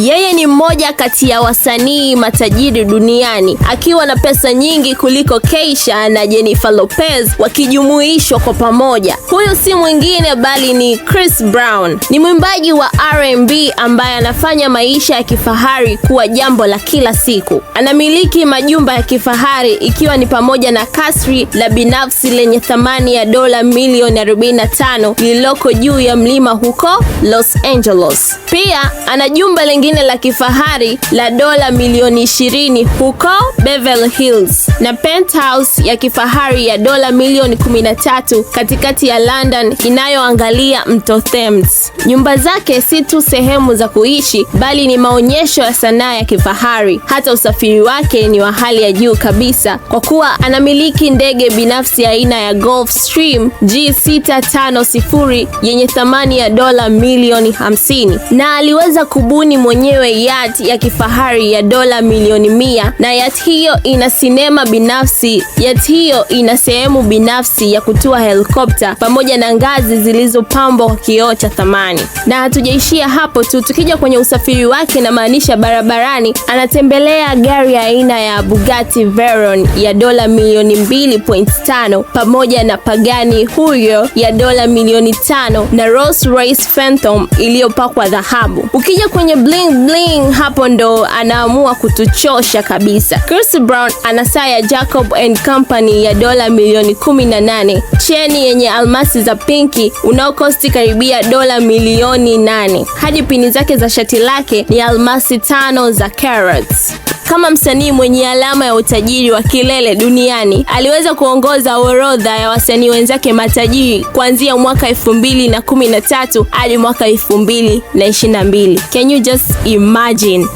Yeye ni mmoja kati ya wasanii matajiri duniani, akiwa na pesa nyingi kuliko Keisha na Jennifer Lopez wakijumuishwa kwa pamoja. Huyu si mwingine bali ni Chris Brown. Ni mwimbaji wa R&B ambaye anafanya maisha ya kifahari kuwa jambo la kila siku. Anamiliki majumba ya kifahari ikiwa ni pamoja na kasri la binafsi lenye thamani ya dola milioni 45 lililoko juu ya mlima huko Los Angeles. Pia ana jumba lingine la kifahari la dola milioni 20 huko Beverly Hills na penthouse ya kifahari ya dola milioni 13 katikati ya London inayoangalia mto Thames. Nyumba zake si tu sehemu za kuishi bali ni maonyesho ya sanaa ya kifahari. Hata usafiri wake ni wa hali ya juu kabisa kwa kuwa anamiliki ndege binafsi aina ya Gulfstream G650 yenye thamani ya dola milioni 50, na aliweza kubuni mwenyewe yacht ya kifahari ya dola milioni 100, na yacht hiyo ina sinema binafsi. Yacht hiyo ina sehemu binafsi ya kutua helikopta pamoja na ngazi zilizopambwa kwa kioo cha thamani. Na hatujaishia hapo tu, tukija kwenye usafiri wake na maanisha barabarani, anatembelea gari aina ya Bugatti Veyron ya dola milioni 2.5 pamoja na Pagani Huayra ya dola milioni 5 na Rolls Royce Phantom iliyopakwa dhahabu. Ukija kwenye bling bling, hapo ndo anaamua kutuchosha kabisa. Chris Brown ana saa ya Jacob & Company ya dola milioni 18, cheni yenye almasi za pinki unaokosti karibia dola milioni 8, hadi pini zake za shati lake ni almasi 5 za carats. Kama msanii mwenye alama ya utajiri wa kilele duniani, aliweza kuongoza orodha ya wasanii wenzake matajiri kuanzia mwaka 2013 hadi mwaka 2022. Can you just imagine?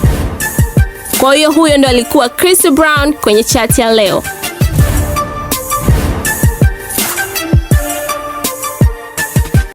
Kwa hiyo huyo ndo alikuwa Chris Brown kwenye chat ya leo.